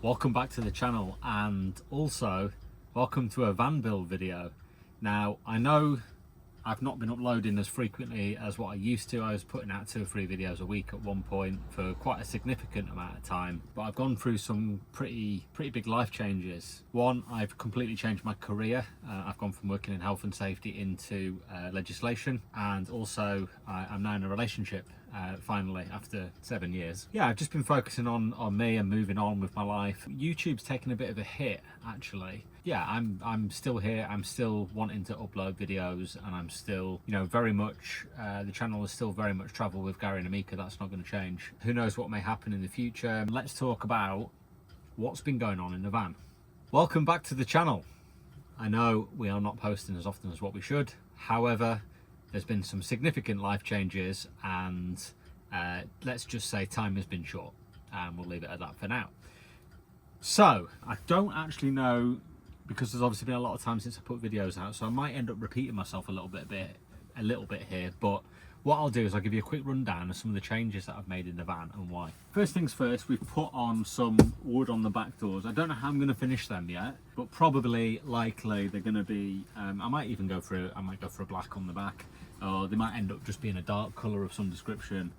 Welcome back to the channel, and also welcome to a van build video. Now, I know I've not been uploading as frequently as what I used to. I was putting out 2 or 3 videos a week at one point for quite a significant amount of time, but I've gone through some pretty big life changes. One, I've completely changed my career. I've gone from working in health and safety into legislation, and also I'm now in a relationship finally after 7 years. Yeah, I've just been focusing on me and moving on with my life. YouTube's taken a bit of a hit, actually. Yeah, I'm still here. I'm still wanting to upload videos, and I'm still, you know, very much the channel is still very much Travel with Gary and Amika. That's not going to change. Who knows what may happen in the future. Let's talk about what's been going on in the van. Welcome back to the channel. I know we are not posting as often as what we should. However, there's been some significant life changes, and let's just say time has been short, and we'll leave it at that for now. So I don't actually know, because there's obviously been a lot of time since I put videos out, so I might end up repeating myself a little bit here, but what I'll do is I'll give you a quick rundown of some of the changes that I've made in the van and why. First things first, we've put on some wood on the back doors. I don't know how I'm going to finish them yet, but likely they're going to be, I might go for a black on the back, or they might end up just being a dark colour of some description,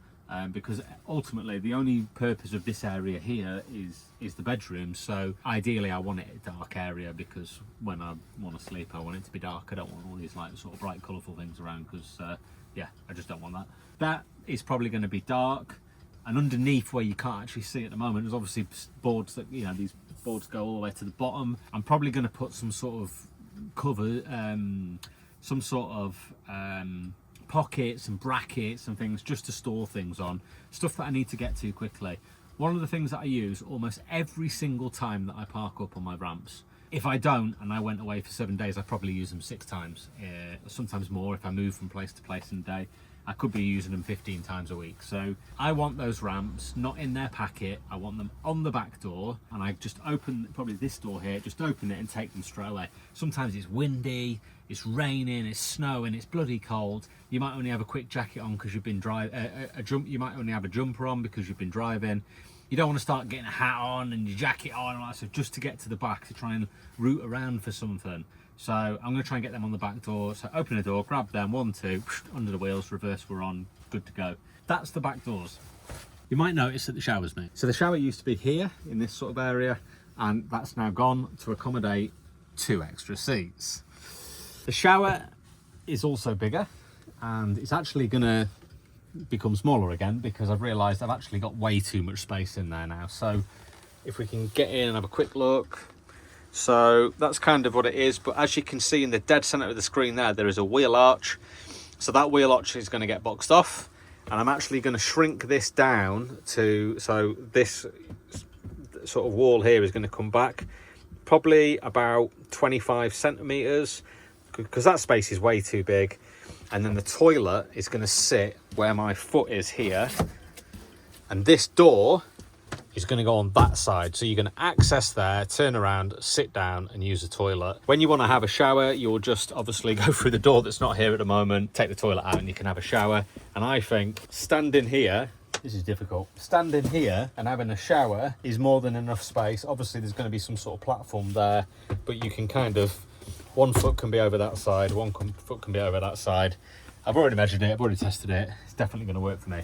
because ultimately the only purpose of this area here is the bedroom. So ideally I want it a dark area, because when I want to sleep I want it to be dark. I don't want all these like sort of bright colourful things around, because yeah, I just don't want that. That is probably going to be dark, and underneath, where you can't actually see at the moment, there's obviously boards that, you know, these boards go all the way to the bottom. I'm probably going to put some sort of cover, some sort of pockets and brackets and things, just to store things on, stuff that I need to get to quickly. One of the things that I use almost every single time that I park up on my ramps. If I don't, and I went away for 7 days, I probably use them 6 times, sometimes more if I move from place to place in a day. I could be using them 15 times a week. So I want those ramps not in their packet. I want them on the back door, and I just open probably this door here, just open it and take them straight away. Sometimes it's windy, it's raining, it's snowing, it's bloody cold. You might only have a quick jacket on because you've been driving, you might only have a jumper on because you've been driving. You don't want to start getting a hat on and your jacket on and all that stuff just to get to the back to try and root around for something. So I'm going to try and get them on the back door. So open the door, grab them, 1, 2, under the wheels, reverse, we're on, good to go. That's the back doors. You might notice that the shower's made. So the shower used to be here in this sort of area, and that's now gone to accommodate 2 extra seats. The shower is also bigger, and it's actually going to become smaller again, because I've realised I've actually got way too much space in there now. So if we can get in and have a quick look. So that's kind of what it is, but as you can see in the dead centre of the screen there is a wheel arch. So that wheel arch is going to get boxed off, and I'm actually going to shrink this down so this sort of wall here is going to come back probably about 25 centimetres, because that space is way too big. And then the toilet is going to sit where my foot is here, and this door is going to go on that side. So you're going to access there, turn around, sit down and use the toilet. When you want to have a shower, you'll just obviously go through the door that's not here at the moment, take the toilet out, and you can have a shower. And I think standing here, this is difficult, standing here and having a shower is more than enough space. Obviously there's going to be some sort of platform there, but you can kind of, 1 foot can be over that side, 1 foot can be over that side. I've already measured it, I've already tested it. It's definitely going to work for me,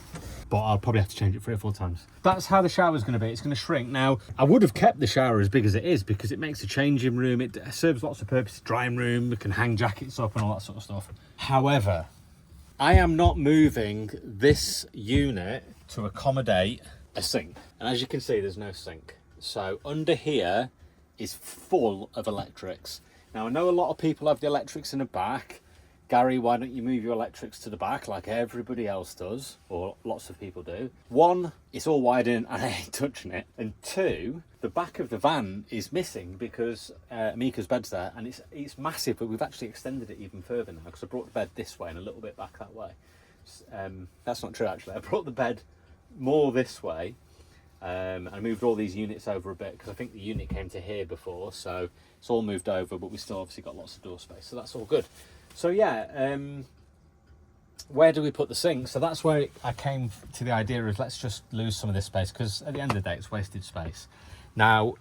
but I'll probably have to change it 3 or 4 times. That's how the shower's going to be. It's going to shrink. Now, I would have kept the shower as big as it is, because it makes a changing room. It serves lots of purposes. Drying room, we can hang jackets up and all that sort of stuff. However, I am not moving this unit to accommodate a sink. And as you can see, there's no sink. So under here is full of electrics. Now, I know a lot of people have the electrics in the back. Gary, why don't you move your electrics to the back like everybody else does, or lots of people do? 1, it's all wired in and I ain't touching it. And 2, the back of the van is missing because Amika's bed's there, and it's massive, but we've actually extended it even further now, because I brought the bed this way and a little bit back that way. That's not true, actually. I brought the bed more this way, and I moved all these units over a bit, because I think the unit came to here before, so it's all moved over, but we still obviously got lots of door space, so that's all good. So yeah, where do we put the sink? So that's where I came to the idea of, let's just lose some of this space, because at the end of the day it's wasted space. Now,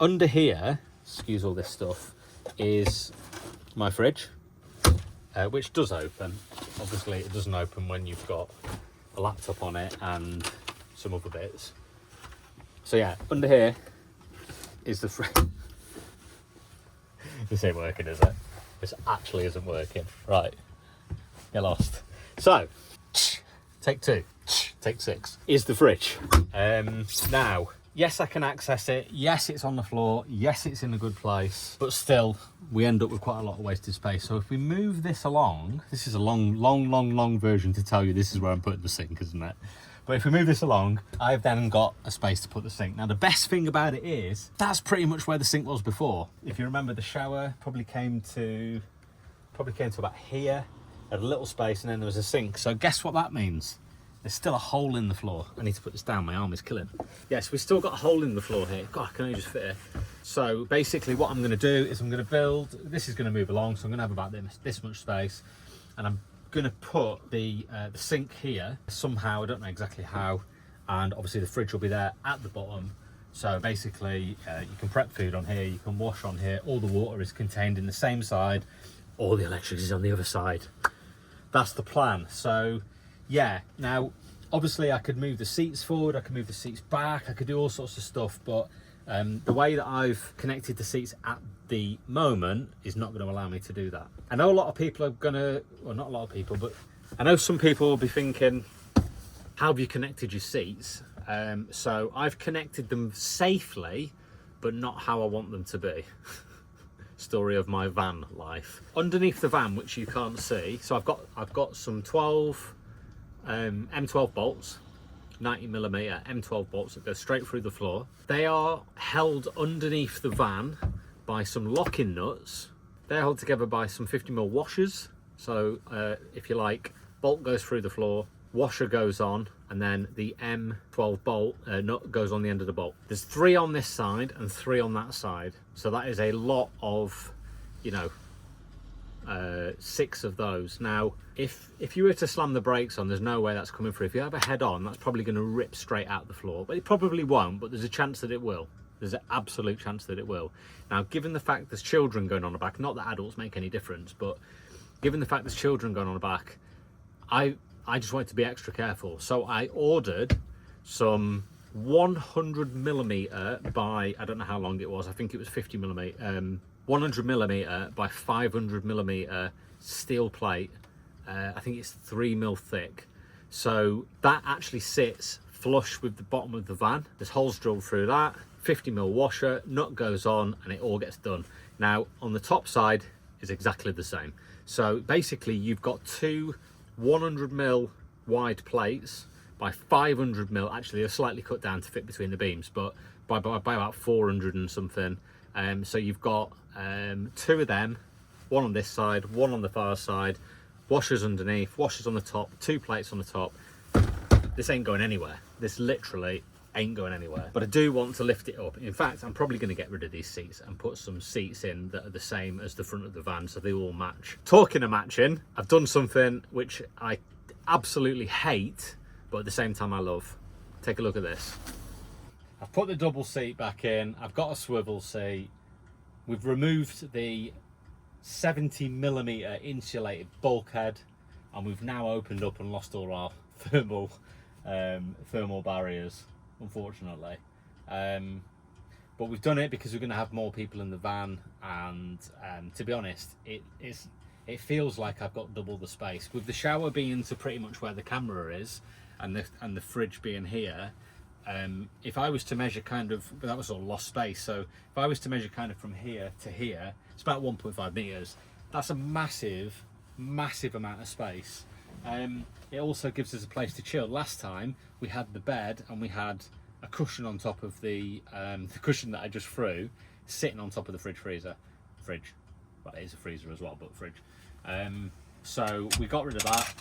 under here, excuse all this stuff, is my fridge, which does open. Obviously it doesn't open when you've got a laptop on it and some other bits. So yeah, under here is the fridge. This ain't working, is it? This actually isn't working. Right, get lost. So, take 2, take 6, is the fridge. Now, yes, I can access it. Yes, it's on the floor. Yes, it's in a good place. But still, we end up with quite a lot of wasted space. So if we move this along, this is a long version to tell you this is where I'm putting the sink, isn't it? But if we move this along, I've then got a space to put the sink. Now, the best thing about it is that's pretty much where the sink was before. If you remember, the shower probably came to about here, had a little space, and then there was a sink. So guess what that means? There's still a hole in the floor. I need to put this down, my arm is killing. Yes, we've still got a hole in the floor here. God, I can only just fit it. So basically what I'm gonna do is I'm gonna build, this is gonna move along, so I'm gonna have about this much space, and I'm gonna put the sink here somehow, I don't know exactly how, and obviously the fridge will be there at the bottom. So basically you can prep food on here, you can wash on here, all the water is contained in the same side, all the electricity is on the other side. That's the plan. So yeah, now obviously I could move the seats forward, I could move the seats back, I could do all sorts of stuff, but the way that I've connected the seats at the moment is not going to allow me to do that. I know a lot of people are gonna, well, not a lot of people, but I know some people will be thinking, how have you connected your seats? So I've connected them safely, but not how I want them to be. Story of my van life. Underneath the van, which you can't see, so I've got some 12 M12 bolts, 90mm M12 bolts that go straight through the floor. They are held underneath the van by some locking nuts. They're held together by some 50mm washers. So if you like, bolt goes through the floor, washer goes on, and then the M12 bolt nut goes on the end of the bolt. There's 3 on this side and 3 on that side. So that is a lot of, you know, 6 of those. Now, if you were to slam the brakes on, there's no way that's coming through. If you have a head on, that's probably going to rip straight out the floor, but it probably won't, but there's a chance that it will. There's an absolute chance that it will. Now, given the fact there's children going on the back, not that adults make any difference, but given the fact there's children going on the back, I just wanted to be extra careful. So I ordered some 100mm by, I don't know how long it was, I think it was 50mm, 100mm by 500mm steel plate. I think it's 3mm thick. So that actually sits flush with the bottom of the van. There's holes drilled through that, 50mm washer, nut goes on, and it all gets done. Now on the top side is exactly the same. So basically you've got 2 100mm wide plates by 500mm, actually they're slightly cut down to fit between the beams, but by about 400 and something. So you've got 2 of them, one on this side, one on the far side, washers underneath, washers on the top, 2 plates on the top. This ain't going anywhere. This literally ain't going anywhere. But I do want to lift it up. In fact, I'm probably going to get rid of these seats and put some seats in that are the same as the front of the van, so they all match. Talking of matching, I've done something which I absolutely hate, but at the same time I love. Take a look at this. I've put the double seat back in. I've got a swivel seat. We've removed the 70mm insulated bulkhead, and we've now opened up and lost all our thermal barriers, unfortunately. But we've done it because we're going to have more people in the van, and to be honest, it feels like I've got double the space. With the shower being to pretty much where the camera is, and the fridge being here, if I was to measure kind of, that was all lost space, so if I was to measure kind of from here to here, it's about 1.5 meters. That's a massive amount of space. It also gives us a place to chill. Last time we had the bed and we had a cushion on top of the cushion that I just threw, sitting on top of the fridge. Well, it is a freezer as well, but fridge. So we got rid of that.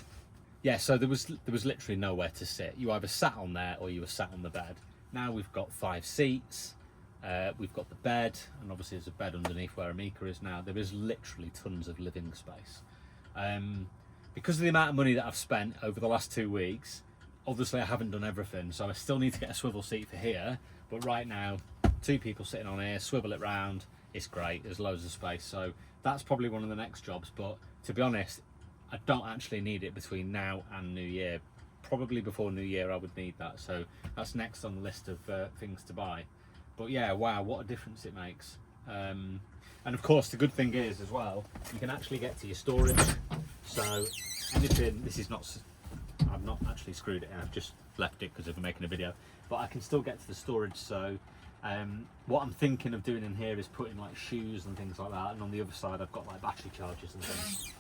Yeah, so there was literally nowhere to sit. You either sat on there or you were sat on the bed. Now we've got 5 seats. We've got the bed, and obviously there's a bed underneath where Amika is now. There is literally tons of living space. Because of the amount of money that I've spent over the last 2 weeks, obviously I haven't done everything, so I still need to get a swivel seat for here, but right now 2 people sitting on here, swivel it round, it's great, there's loads of space. So that's probably one of the next jobs, but to be honest, I don't actually need it between now and New Year. Probably before New Year I would need that, so that's next on the list of things to buy. But yeah, wow, what a difference it makes. And of course the good thing is as well, you can actually get to your storage. So anything, this is not, I've not actually screwed it in, I've just left it because of making a video, but I can still get to the storage. So what I'm thinking of doing in here is putting like shoes and things like that, and on the other side I've got like battery chargers and things.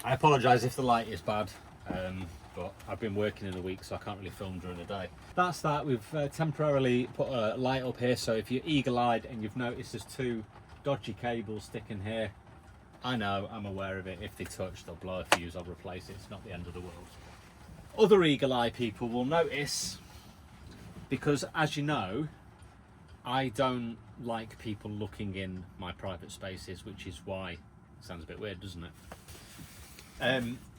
I apologise if the light is bad, but I've been working in a week, so I can't really film during the day. That's that. We've temporarily put a light up here, so if you're eagle-eyed and you've noticed there's 2 dodgy cables sticking here, I know, I'm aware of it. If they touch, they'll blow a fuse, I'll replace it. It's not the end of the world. Other eagle-eye people will notice, because as you know, I don't like people looking in my private spaces, which is why, sounds a bit weird, doesn't it?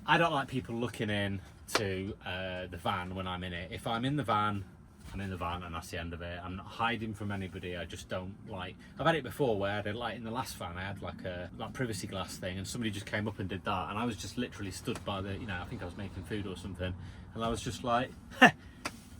I don't like people looking in to the van when I'm in it. If I'm in the van, I'm in the van and that's the end of it. I'm not hiding from anybody. I just don't like, I've had it before where I had like in the last van I had like a privacy glass thing, and somebody just came up and did that, and I was just literally stood by the, you know, I think I was making food or something, and I was just like, all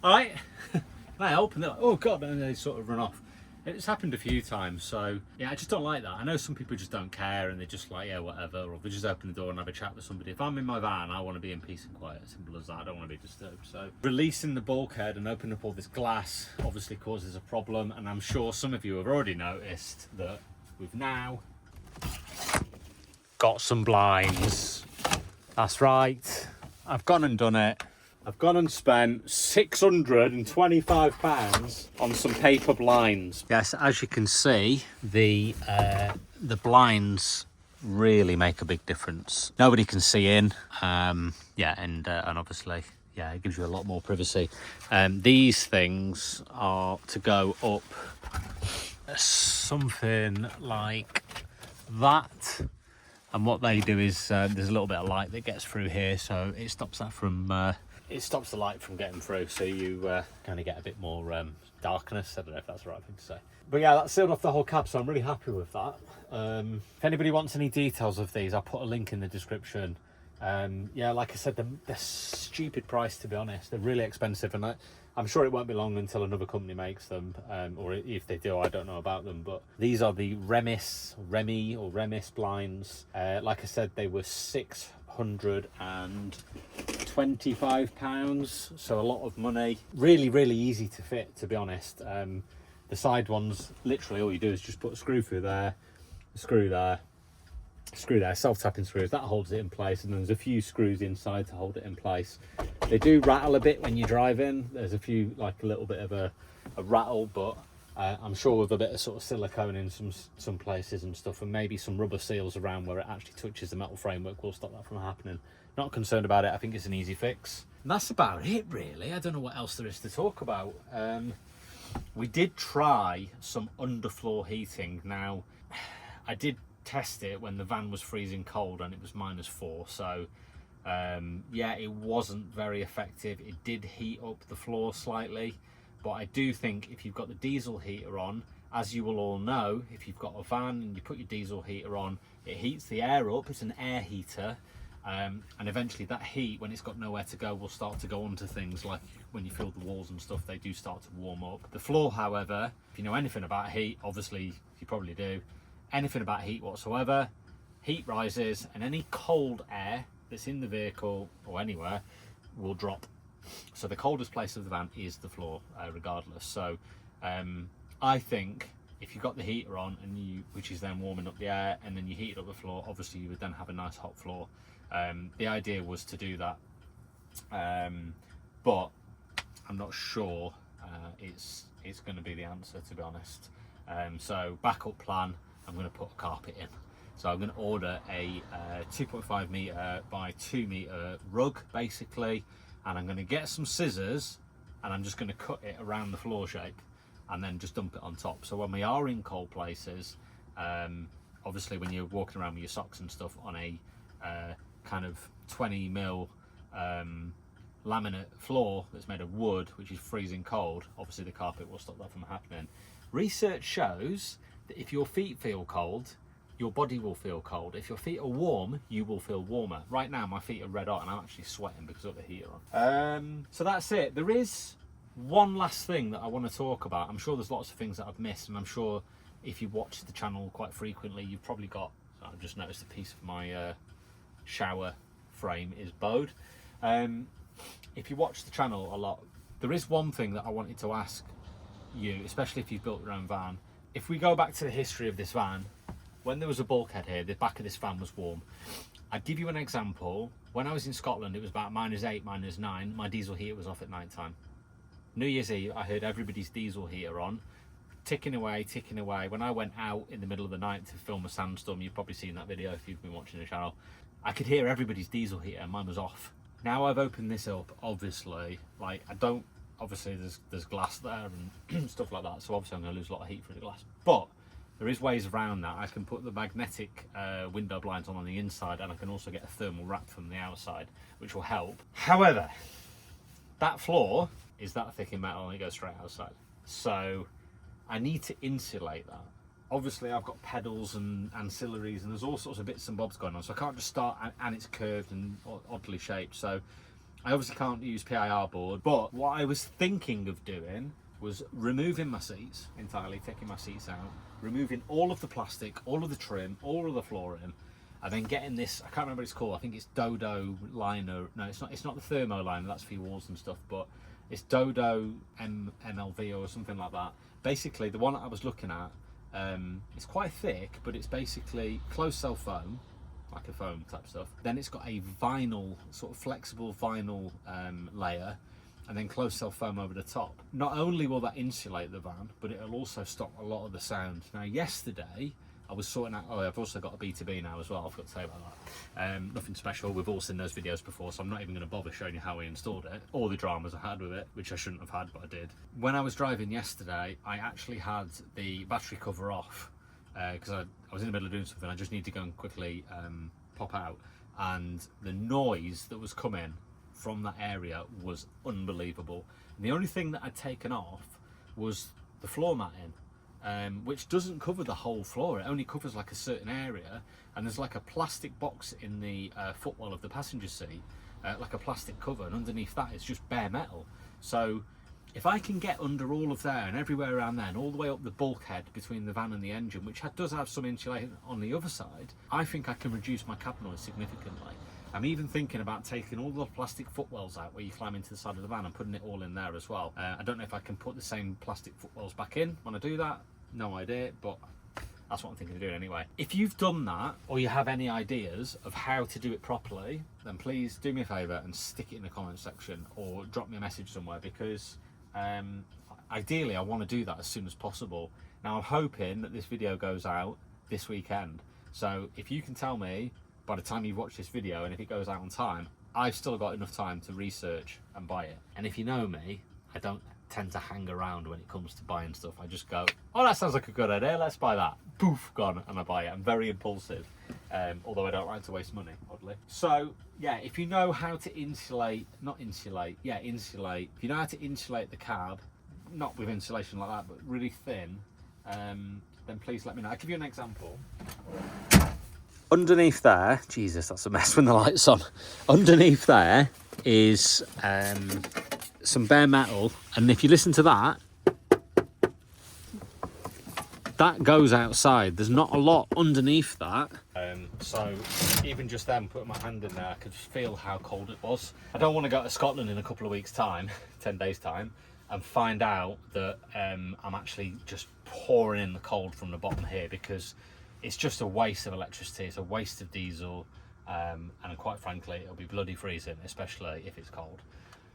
right, can I help? And they're like, oh god, and they sort of run off. It's happened a few times, so yeah, I just don't like that. I know some people just don't care and they're just like, yeah, whatever, or they just open the door and have a chat with somebody. If I'm in my van, I want to be in peace and quiet, simple as that. I don't want to be disturbed. So releasing the bulkhead and opening up all this glass obviously causes a problem, and I'm sure some of you have already noticed that we've now got some blinds. That's right, I've gone and done it. I've gone and spent £625 on some paper blinds. Yes, as you can see, the blinds really make a big difference. Nobody can see in, yeah, and obviously, yeah, it gives you a lot more privacy. These things are to go up something like that, and what they do is there's a little bit of light that gets through here, so it stops that from it stops the light from getting through, so you kind of get a bit more darkness. I don't know if that's the right thing to say. But yeah, that sealed off the whole cab, so I'm really happy with that. If anybody wants any details of these, I'll put a link in the description. Yeah, like I said, they're stupid price, to be honest. They're really expensive, and I'm sure it won't be long until another company makes them, or if they do, I don't know about them. But these are the Remis blinds. Like I said, they were £625, so a lot of money. Really easy to fit, to be honest. The side ones, literally all you do is just put a screw through there, a screw there, self-tapping screws, that holds it in place, and there's a few screws inside to hold it in place. They do rattle a bit when you drive in. There's a few, like a little bit of a rattle, but I'm sure with a bit of sort of silicone in some places and stuff, and maybe some rubber seals around where it actually touches the metal framework, will stop that from happening. Not concerned about it. I think it's an easy fix. And that's about it, really. I don't know what else there is to talk about. We did try some underfloor heating. Now, I did test it when the van was freezing cold and it was -4, so yeah, it wasn't very effective. It did heat up the floor slightly, but I do think if you've got the diesel heater on, as you will all know, if you've got a van and you put your diesel heater on, it heats the air up. It's an air heater, and eventually that heat, when it's got nowhere to go, will start to go onto things. Like when you fill the walls and stuff, they do start to warm up. The floor, however, if you know anything about heat, obviously you probably do, anything about heat whatsoever, heat rises and any cold air that's in the vehicle or anywhere will drop. So the coldest place of the van is the floor, regardless. So I think if you've got the heater on, and which is then warming up the air, and then you heat up the floor, obviously you would then have a nice hot floor. The idea was to do that, but I'm not sure it's going to be the answer, to be honest. So backup plan, I'm going to put a carpet in. So I'm going to order a 2.5 metre by 2 metre rug, basically, and I'm going to get some scissors, and I'm just going to cut it around the floor shape, and then just dump it on top. So when we are in cold places, obviously when you're walking around with your socks and stuff on a kind of 20 mil laminate floor that's made of wood, which is freezing cold, obviously the carpet will stop that from happening. Research shows that if your feet feel cold, your body will feel cold. If your feet are warm, you will feel warmer. Right now my feet are red hot and I'm actually sweating because of the heater on. So that's it. There is one last thing that I want to talk about. I'm sure there's lots of things that I've missed, and I'm sure if you watch the channel quite frequently, you've probably got, I've just noticed a piece of my shower frame is bowed. If you watch the channel a lot, there is one thing that I wanted to ask you, especially if you've built your own van. If we go back to the history of this van, when there was a bulkhead here, the back of this van was warm. I'd give you an example. When I was in Scotland, it was about -8, -9. My diesel heater was off at night time. New Year's Eve, I heard everybody's diesel heater on, ticking away, ticking away. When I went out in the middle of the night to film a sandstorm, you've probably seen that video if you've been watching the channel, I could hear everybody's diesel heater and mine was off. Now I've opened this up, obviously, like I don't, obviously there's glass there and stuff like that, so obviously I'm going to lose a lot of heat through the glass. But there is ways around that. I can put the magnetic window blinds on the inside, and I can also get a thermal wrap from the outside, which will help. However, that floor is that thick in metal and it goes straight outside. So I need to insulate that. Obviously I've got pedals and ancillaries and there's all sorts of bits and bobs going on, so I can't just start and it's curved and oddly shaped. So I obviously can't use PIR board, but what I was thinking of doing was removing my seats entirely, taking my seats out, removing all of the plastic, all of the trim, all of the flooring, and then getting this, I can't remember what it's called, I think it's Dodo liner. No, it's not the thermo liner, that's for your walls and stuff, but it's Dodo MLV or something like that. Basically, the one that I was looking at, it's quite thick, but it's basically closed cell foam, like a foam type stuff. Then it's got a vinyl, sort of flexible vinyl layer, and then closed cell foam over the top. Not only will that insulate the van, but it'll also stop a lot of the sound. Now, yesterday, I was sorting out, I've also got a B2B now as well, I've got to say about that. Nothing special, we've all seen those videos before, so I'm not even going to bother showing you how we installed it, or the dramas I had with it, which I shouldn't have had, but I did. When I was driving yesterday, I actually had the battery cover off, because I was in the middle of doing something, I just need to go and quickly pop out, and the noise that was coming from that area was unbelievable. And the only thing that I'd taken off was the floor matting. Which doesn't cover the whole floor, it only covers like a certain area, and there's like a plastic box in the footwell of the passenger seat, like a plastic cover, and underneath that is just bare metal. So if I can get under all of there and everywhere around there and all the way up the bulkhead between the van and the engine, which does have some insulation on the other side, I think I can reduce my cab noise significantly. I'm even thinking about taking all the plastic footwells out where you climb into the side of the van and putting it all in there as well. I don't know if I can put the same plastic footwells back in when I do that, no idea, but that's what I'm thinking of doing anyway. If you've done that, or you have any ideas of how to do it properly, then please do me a favour and stick it in the comments section or drop me a message somewhere, because ideally I want to do that as soon as possible. Now I'm hoping that this video goes out this weekend, so if you can tell me by the time you've watched this video, and if it goes out on time, I've still got enough time to research and buy it. And if you know me, I don't tend to hang around when it comes to buying stuff. I just go, oh, that sounds like a good idea, let's buy that. Poof, gone, and I buy it. I'm very impulsive, although I don't like to waste money, oddly. So yeah, if you know how to insulate, insulate. If you know how to insulate the cab, not with insulation like that, but really thin, then please let me know. I'll give you an example. Underneath there, Jesus, that's a mess when the light's on. Underneath there is some bare metal, and if you listen to that, that goes outside. There's not a lot underneath that. So even just then, putting my hand in there, I could feel how cold it was. I don't want to go to Scotland in a couple of weeks' time, 10 days' time, and find out that I'm actually just pouring in the cold from the bottom here, because it's just a waste of electricity, it's a waste of diesel, and quite frankly, it'll be bloody freezing, especially if it's cold.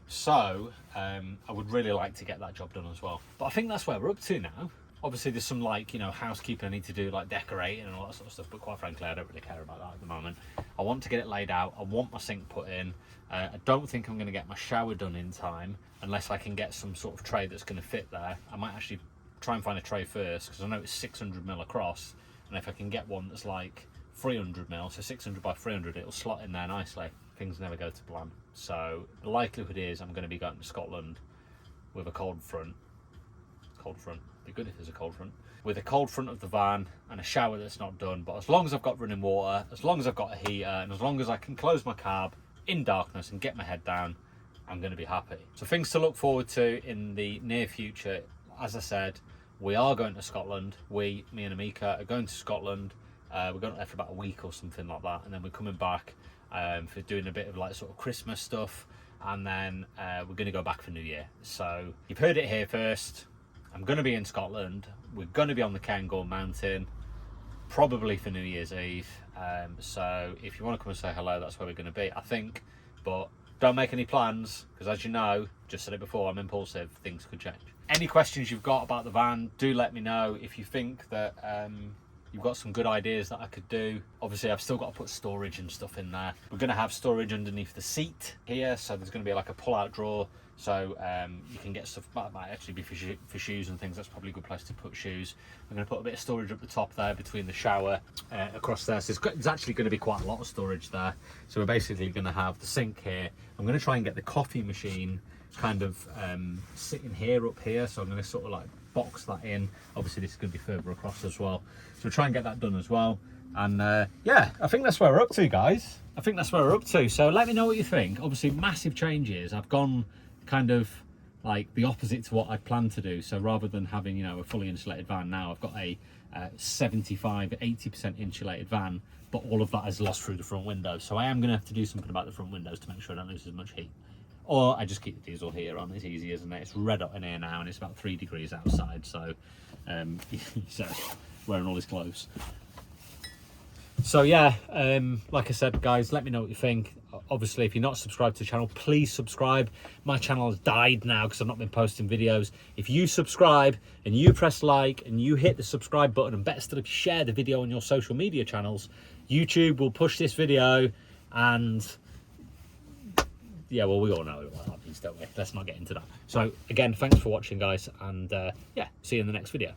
So I would really like to get that job done as well. But I think that's where we're up to now. Obviously there's some, like, you know, housekeeping I need to do, like decorating and all that sort of stuff, but quite frankly I don't really care about that at the moment. I want to get it laid out, I want my sink put in. I don't think I'm going to get my shower done in time unless I can get some sort of tray that's going to fit there. I might actually try and find a tray first, because I know it's 600mm across, and if I can get one that's like 300mm, so 600 by 300, it'll slot in there nicely. Things never go to plan. So the likelihood is I'm going to be going to Scotland with a cold front. Be good if there's a cold front. With a cold front of the van and a shower that's not done. But as long as I've got running water, as long as I've got a heater, and as long as I can close my cab in darkness and get my head down, I'm going to be happy. So things to look forward to in the near future. As I said, we are going to Scotland. Me and Amika are going to Scotland. We're going there for about a week or something like that, and then we're coming back for doing a bit of like sort of Christmas stuff, and then we're going to go back for New Year. So you've heard it here first. I'm going to be in Scotland. We're going to be on the Cairngorm Mountain, probably for New Year's Eve. So if you want to come and say hello, that's where we're going to be, I think. But don't make any plans, because as you know, just said it before, I'm impulsive. Things could change. Any questions you've got about the van, do let me know. If you think that you've got some good ideas that I could do. Obviously, I've still got to put storage and stuff in there. We're going to have storage underneath the seat here, so there's going to be like a pull-out drawer, so you can get stuff. That might actually be for shoes and things. That's probably a good place to put shoes. I'm going to put a bit of storage up the top there between the shower across there. So it's actually going to be quite a lot of storage there. So we're basically going to have the sink here. I'm going to try and get the coffee machine kind of sitting here up here, so I'm going to sort of like box that in. Obviously this is going to be further across as well, so we'll try and get that done as well. And yeah, I think that's where we're up to, guys. I think that's where we're up to. So let me know what you think. Obviously massive changes. I've gone kind of like the opposite to what I planned to do. So rather than having, you know, a fully insulated van, now I've got a 75-80% insulated van, but all of that is lost through the front window. So I am going to have to do something about the front windows to make sure I don't lose as much heat. Or I just keep the diesel heater on. It's easy, isn't it? It's red hot in here now, and it's about 3 degrees outside. So, so wearing all his clothes. So yeah, like I said, guys, let me know what you think. Obviously, if you're not subscribed to the channel, please subscribe. My channel has died now because I've not been posting videos. If you subscribe and you press like and you hit the subscribe button, and better still, if you share the video on your social media channels, YouTube will push this video. And yeah, well, we all know what that means, don't we? Let's not get into that. So again, thanks for watching, guys, and yeah, see you in the next video.